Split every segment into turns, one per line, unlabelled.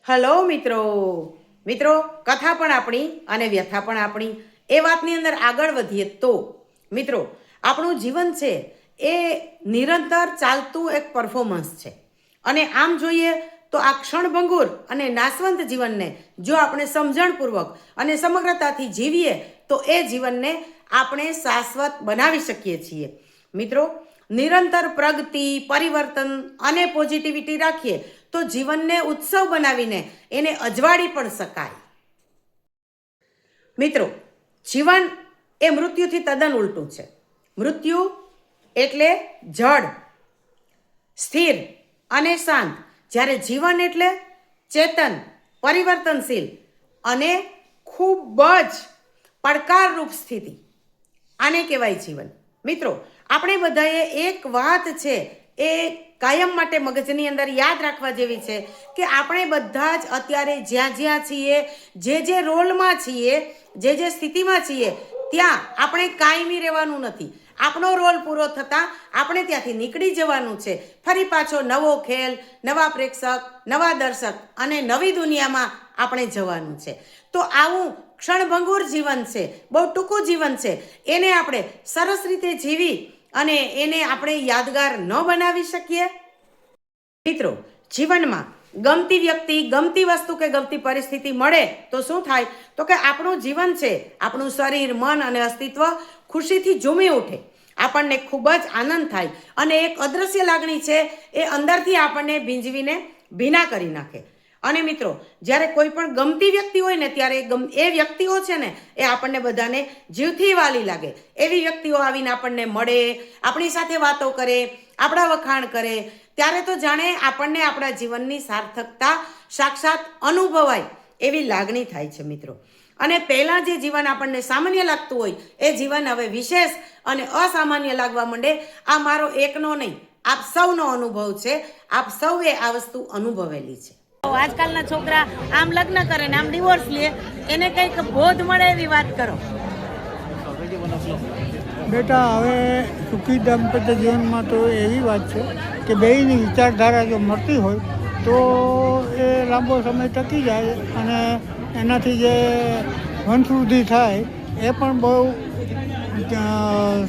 Hello મિત્રો મિત્રો કથા પણ આપણી અને વ્યથા પણ આપણી એ વાતની અંદર આગળ વધીએ તો મિત્રો આપણું જીવન છે એ નિરંતર ચાલતું એક પરફોર્મન્સ છે અને આમ જોઈએ તો આ ક્ષણભંગુર અને નાશવંત જીવનને જો આપણે સમજણપૂર્વક અને સમગ્રતાથી જીવીએ તો એ જીવનને આપણે શાશ્વત બનાવી શકીએ છીએ મિત્રો નિરંતર પ્રગતિ પરિવર્તન અને પોઝિટિવિટી રાખીએ તો જીવનને ઉત્સવ બનાવીને એને અજવાળી પણ શકાય મિત્રો જીવન એ મૃત્યુથી તદ્દન ઉલટું છે મૃત્યુ એટલે જડ સ્થિર અને શાંત જ્યારે જીવન એટલે ચેતન પરિવર્તનશીલ અને ખૂબ જ પડકારરૂપ સ્થિતિ આને કહેવાય જીવન મિત્રો આપણે બધાએ એક વાત છે એ કાયમ માટે મગજની અંદર યાદ રાખવા જેવી છે કે આપણે બધા જ અત્યારે જ્યાં જ્યાં છીએ જે રોલમાં છીએ જે સ્થિતિમાં છીએ ત્યાં આપણે કાયમી રહેવાનું નથી આપણો રોલ પૂરો થતાં આપણે ત્યાંથી નીકળી જવાનું છે ફરી પાછો નવો ખેલ નવા પ્રેક્ષક નવા દર્શક અને નવી દુનિયામાં આપણે જવાનું છે તો આવું ક્ષણભંગુર જીવન છે બહુ ટૂંકું જીવન છે એને આપણે સરસ રીતે જીવી અને એને આપણે યાદગાર ન બનાવી શકીએ મિત્રો જીવનમાં ગમતી વ્યક્તિ ગમતી વસ્તુ કે ગમતી પરિસ્થિતિ મળે તો શું થાય તો કે આપણું જીવન છે આપણું શરીર મન અને અસ્તિત્વ ખુશીથી ઝૂમી ઉઠે આપણને ખૂબ જ આનંદ થાય અને એક અદ્રશ્ય લાગણી છે એ અંદરથી આપણને ભીંજવીને ભીના કરી નાખે અને મિત્રો જ્યારે કોઈ પણ ગમતી વ્યક્તિ હોય ને ત્યારે એ વ્યક્તિઓ છે ને એ આપણને બધાને જીવથી વાલી લાગે એવી વ્યક્તિઓ આવીને આપણને મળે આપણી સાથે વાતો કરે આપણા વખાણ કરે ત્યારે તો જાણે આપણને આપણા જીવનની સાર્થકતા સાક્ષાત અનુભવાય એવી લાગણી થાય છે મિત્રો અને પહેલાં જે જીવન આપણને સામાન્ય લાગતું હોય એ જીવન હવે વિશેષ અને અસામાન્ય લાગવા માંડે આ મારો એકનો નહીં આપ સૌનો અનુભવ છે આપ સૌએ આ વસ્તુ અનુભવેલી છે આજકાલના છોકરા આમ લગ્ન કરે ને આમ ડિવોર્સ લે એને કંઈક બોધ મળે એવી વાત કરો
બેટા હવે સુખી દાંપત્ય જીવનમાં તો એવી વાત છે કે બેયની વિચારધારા જો મળતી હોય તો એ લાંબો સમય ટકી જાય અને એનાથી જે વંશવૃદ્ધિ થાય એ પણ બહુ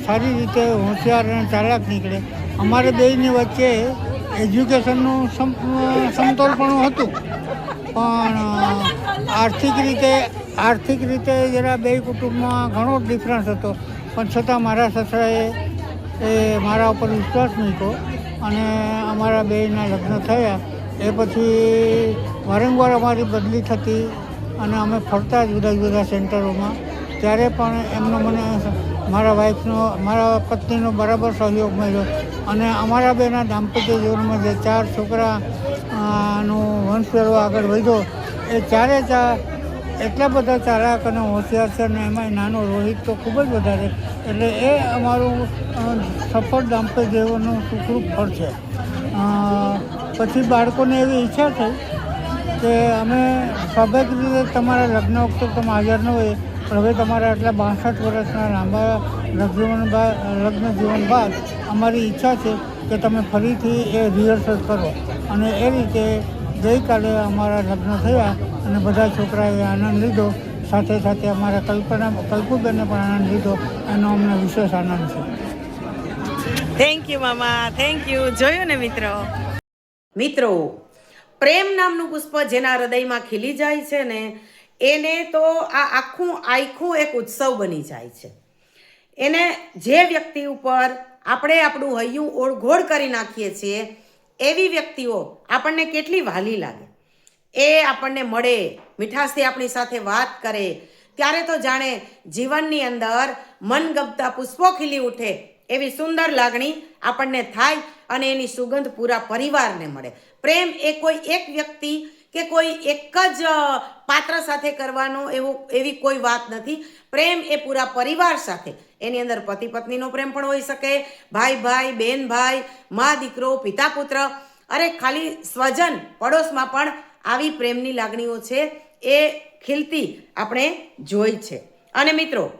સારી રીતે હોશિયાર અને ચાલાક નીકળે અમારે બેયની વચ્ચે એજ્યુકેશનનું સમતોલપણું હતું પણ આર્થિક રીતે જરા બે કુટુંબમાં ઘણો ડિફરન્સ હતો પણ છતાં મારા સસરાએ એ મારા ઉપર વિશ્વાસ મૂક્યો અને અમારા બેયના લગ્ન થયા એ પછી વારંવાર અમારી બદલી થતી અને અમે ફરતા જુદા જુદા સેન્ટરોમાં ત્યારે પણ એમનો મને મારા પત્નીનો બરાબર સહયોગ મળ્યો અને અમારા બેના દાંપત્ય જીવનમાં જે 4 છોકરા નો વંશવેલો આગળ વધ્યો એ ચારે એટલા બધા ચાલાક અને હોશિયાર છે અને એમાં નાનો રોહિત તો ખૂબ જ વધારે એટલે એ અમારું સફળ દાંપત્ય જીવનનું સુખરૂપ ફળ છે પછી બાળકોને એવી ઈચ્છા થઈ કે અમે સ્વાભાવિક રીતે તમારા લગ્ન વખતે તમે હાજર ન હોય પણ હવે તમારા આટલા 62 વર્ષના લાંબા લગ્ન જીવન બાદ અમારી ઈચ્છા છે કે તમે ફરીથી એ રિહર્સલ કરો અને એ રીતે ગઈકાલે અમારા લગ્ન થયા અને બધા છોકરાએ આનંદ લીધો સાથે સાથે અમારા કલ્પુબેને પણ આનંદ લીધો એનો અમને વિશેષ આનંદ છે
થેન્ક યુ મામા થેન્ક યુ જોયું ને મિત્રો પ્રેમ નામનું પુષ્પ જેના હૃદયમાં ખીલી જાય છે ને એને તો આ આખું એક ઉત્સવ બની જાય છે એને જે વ્યક્તિ ઉપર આપણે આપણું હૈયું ઓળઘોળ કરી નાખીએ છીએ એવી વ્યક્તિઓ આપણને કેટલી વહાલી લાગે એ આપણને મળે મીઠાશથી આપણી સાથે વાત કરે ત્યારે તો જાણે જીવનની અંદર મનગમતા પુષ્પો ખીલી ઉઠે એવી સુંદર લાગણી આપણને થાય અને એની સુગંધ પૂરા પરિવારને મળે પ્રેમ એ કોઈ એક વ્યક્તિ કે કોઈ એક જ પાત્ર સાથે કરવાનો એવી કોઈ વાત નથી પ્રેમ એ પૂરા પરિવાર સાથે એની અંદર પતિ પત્નીનો પ્રેમ પણ હોઈ શકે ભાઈ બેન ભાઈ મા દીકરો પિતા પુત્ર અરે ખાલી સ્વજન પડોશમાં પણ આવી પ્રેમની લાગણીઓ છે એ ખીલતી આપણે જોઈ છે અને મિત્રો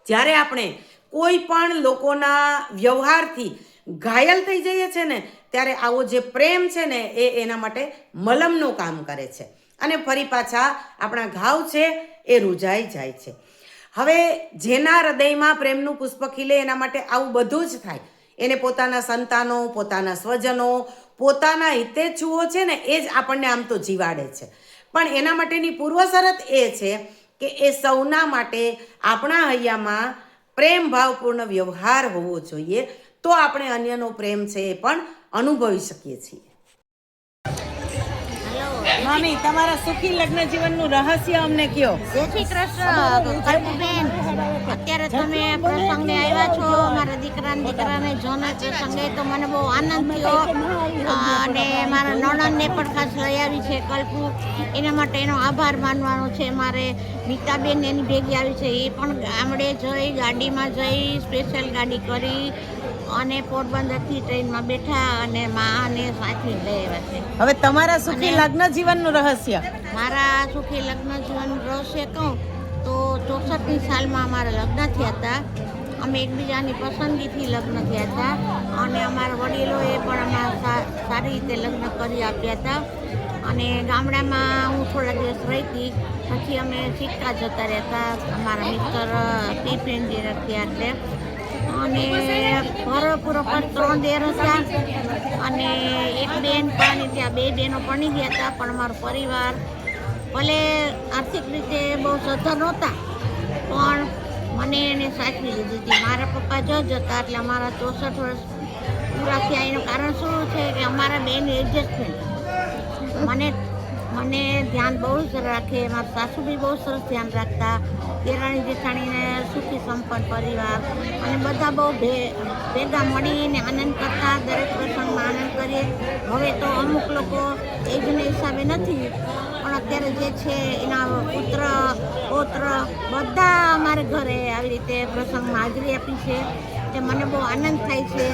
જ્યારે આપણે કોઈ પણ લોકોના વ્યવહારથી ઘાયલ થઈ જઈએ છે ને ત્યારે આવો જે પ્રેમ છે ને એ એના માટે મલમનું કામ કરે છે અને ફરી પાછા આપણા ઘાવ છે એ રૂજાઈ જાય છે. હવે જેના હૃદયમાં પ્રેમનું પુષ્પ ખીલે એના માટે આવું બધું જ થાય. એને પોતાના સંતાનો, પોતાના સ્વજનો, પોતાના હિતેચ્છુઓ છે ને એ જ આપણને આમ તો જીવાડે છે. પણ એના માટેની પૂર્વ શરત એ છે કે એ સૌના માટે આપણા હૈયામાં પ્રેમ ભાવપૂર્ણ વ્યવહાર હોવો જોઈએ, તો આપણે અન્યનો પ્રેમ છે એ પણ અનુભવી શકીએ છીએ. મામી, તમારા સુખી લગ્ન જીવનનું રહસ્ય અમને કહો.
જય શ્રી કૃષ્ણ કલ્પુબેન. અત્યારે તમે પ્રસંગે આવ્યા છો, મારા દીકરાને જોને પ્રસંગે, તો મને બહુ આનંદ થયો. અને મારા નણંદને પણ ખાસ લઈ આવી છે કલ્પુ, એના માટે એનો આભાર માનવાનો છે મારે. મીતાબેન એની ભેગી આવી છે, એ પણ ગામડે જઈ ગાડીમાં જઈ સ્પેશિયલ ગાડી કરી અને પોરબંદરથી ટ્રેનમાં બેઠા અને માને સાચવી લઈ આવ્યા છે.
હવે તમારા સુખી લગ્ન જીવનનું રહસ્ય.
મારા સુખી લગ્ન જીવનનું રહસ્ય કહું તો 64ની સાલમાં અમારા લગ્ન થયા હતા. અમે એકબીજાની પસંદગીથી લગ્ન થયા હતા અને અમારા વડીલોએ પણ અમારા સારી રીતે લગ્ન કરી આપ્યા હતા. અને ગામડામાં હું થોડા દિવસ રહી હતી, પછી અમે સિક્કા જતા રહેતા અમારા મિસ્ટર ટિફિન જે રખ્યા એટલે. અને પૂરો પર 3 દેર હતા અને એક બેન પણ ત્યાં 2 બહેનો પરણી ગયા હતા. પણ અમારો પરિવાર ભલે આર્થિક રીતે બહુ સદ્ધર નહોતા, પણ મને એને સાચવી લીધી હતી. મારા પપ્પા જજ હતા એટલે અમારા 64 વર્ષ પૂરા થયા. એનું કારણ શું છે કે અમારા બેન એડજસ્ટમેન્ટ મને ધ્યાન બહુ જ રાખે. મારા સાસુ બી બહુ સરસ ધ્યાન રાખતા. દેરાણી જેઠાણીને સુખી સંપન્ન પરિવાર અને બધા બહુ ભેગા મળીને આનંદ કરતા. દરેક પ્રસંગમાં આનંદ કરીએ. હવે તો અમુક લોકો એજને હિસાબે નથી, પણ અત્યારે જે છે એના પુત્ર પૌત્ર બધા અમારે ઘરે આવી રીતે પ્રસંગમાં હાજરી આપી છે, તે મને બહુ આનંદ થાય છે.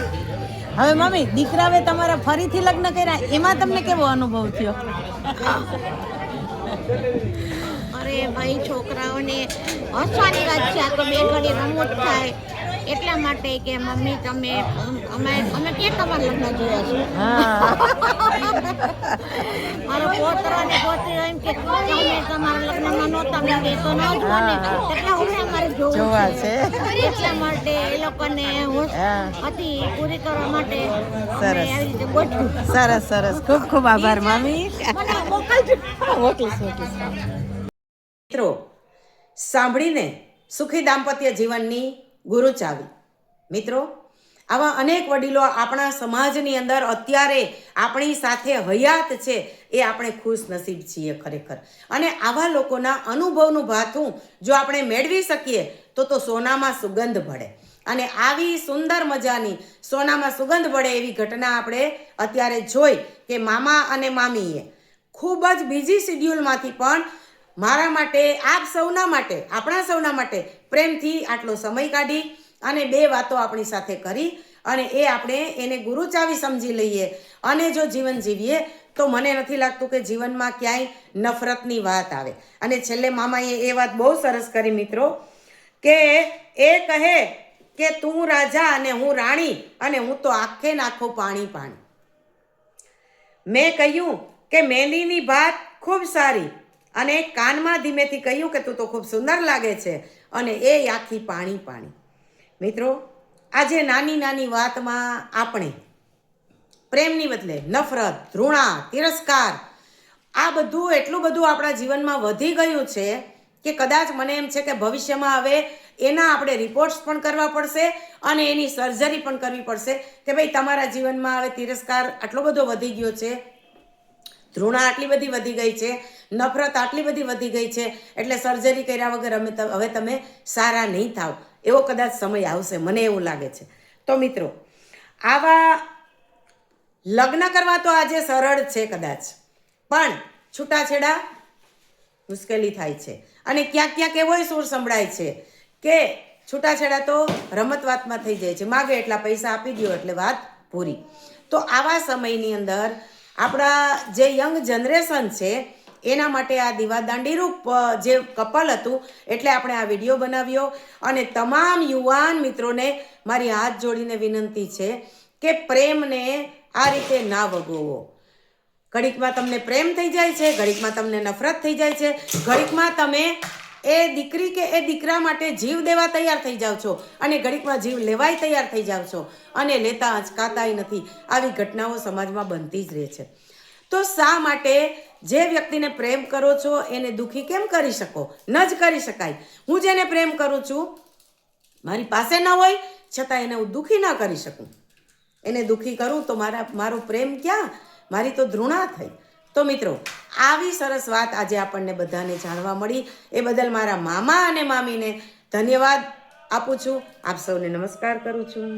હવે મમ્મી, દીકરાએ તમારા ફરીથી લગ્ન કર્યા, એમાં તમને કેવો અનુભવ થયો?
અરે ભાઈ, છોકરાઓને હસવાની વાત છે. આ તો બે ઘડી રમૂજ થાય એટલા માટે કે મમ્મી તમે અમે ક્યાં તમારા લગ્ન જોયા છે. મારો પોતરો અને પોતરી એમ કે તમે તમારા લગ્નમાં નહોતા, મેં કે તો ના જોવા ને, એટલે હવે અમારે જોવા છે. એટલા માટે એ લોકોને હતી પૂરી કરવા માટે અમે આવી રીતે ગોઠવ્યું.
સરસ સરસ, ખૂબ ખૂબ આભાર મામી. મિત્રો, સાંભળીને સુખી દાંપત્ય જીવનની ગુરુ ચાવી. મિત્રો, આવા અનેક વડીલો આપણા સમાજની અંદર અત્યારે આપણી સાથે હયાત છે, એ આપણે ખુશ નસીબ છીએ ખરેખર. અને આવા લોકોના અનુભવનું ભાથું જો આપણે મેળવી શકીએ તો સોનામાં સુગંધ ભળે. અને આવી સુંદર મજાની સોનામાં સુગંધ ભળે એવી ઘટના આપણે અત્યારે જોઈ કે મામા અને મામીએ ખૂબ જ બીજી શિડ્યુલમાંથી પણ મારા માટે, આપ સૌના માટે, આપણા સૌના માટે પ્રેમથી આટલો સમય કાઢી અને 2 વાતો આપણી સાથે કરી. અને એ આપણે એને ગુરુ ચાવી સમજી લઈએ અને જો જીવન જીવીએ તો મને નથી લાગતું કે જીવનમાં ક્યાંય નફરતની વાત આવે. અને છેલ્લે મામાએ એ વાત બહુ સરસ કરી મિત્રો, કે એ કહે કે તું રાજા અને હું રાણી અને હું તો આખે નાખો પાણી પાણી. મેં કહ્યું કે મેલીની વાત ખૂબ સારી, અને કાનમાં ધીમેથી કહ્યું કે તું તો ખૂબ સુંદર લાગે છે, અને એ આખી પાણી પાણી. મિત્રો, આજે નાની નાની વાતમાં આપણે પ્રેમની બદલે નફરત, ઘૃણા, તિરસ્કાર, આ બધું એટલું બધું આપણા જીવનમાં વધી ગયું છે કે કદાચ મને એમ છે કે ભવિષ્યમાં હવે એના આપણે રિપોર્ટ્સ પણ કરવા પડશે અને એની સર્જરી પણ કરવી પડશે કે ભાઈ તમારા જીવનમાં હવે તિરસ્કાર આટલો બધો વધી ગયો છે, ઘૃણા આટલી બધી વધી ગઈ છે, નફરત આટલી બધી વધી ગઈ છે, એટલે સર્જરી કર્યા વગર હવે તમે સારા નહીં થાવ, એવો કદાચ સમય આવશે, મને એવું લાગે છે. તો મિત્રો, આવા લગ્ન કરવા તો આજે સરળ છે કદાચ, પણ છૂટાછેડા મુશ્કેલી થાય છે. અને ક્યાંક ક્યાંક એવોય સૂર સંભળાય છે કે છૂટાછેડા તો રમત વાતમાં થઈ જાય છે, માગે એટલા પૈસા આપી દો એટલે વાત પૂરી. તો આવા સમયની અંદર આપણા જે યંગ જનરેશન છે એના માટે આ દીવાદાંડીરૂપ જે કપલ હતું એટલે આપણે આ વિડીયો બનાવ્યો. અને તમામ યુવાન મિત્રોને મારી હાથ જોડીને વિનંતી છે કે પ્રેમને આ રીતે ના વગોવો. ઘડીકમાં તમને પ્રેમ થઈ જાય છે, ઘડીકમાં તમને નફરત થઈ જાય છે, ઘડીકમાં તમે એ દીકરી કે એ દીકરા માટે જીવ દેવા તૈયાર થઈ જાઓ છો અને ઘડીકમાં જીવ લેવાય તૈયાર થઈ જાઓ છો અને લેતા અચકાતાય નથી. આવી ઘટનાઓ સમાજમાં બનતી જ રહે છે. તો શા માટે જે વ્યક્તિને પ્રેમ કરો છો એને દુઃખી કેમ કરી શકો? ન જ કરી શકાય. હું જેને પ્રેમ કરું છું મારી પાસે ન હોય છતાં એને હું દુઃખી ન કરી શકું. એને દુઃખી કરું તો મારો પ્રેમ ક્યાં, મારી તો ધૃણા થઈ. તો મિત્રો, આવી સરસ વાત આજે આપણને બધાને જાણવા મળી એ બદલ મારા મામા અને મામીને ધન્યવાદ આપું છું. આપ સૌને નમસ્કાર કરું છું.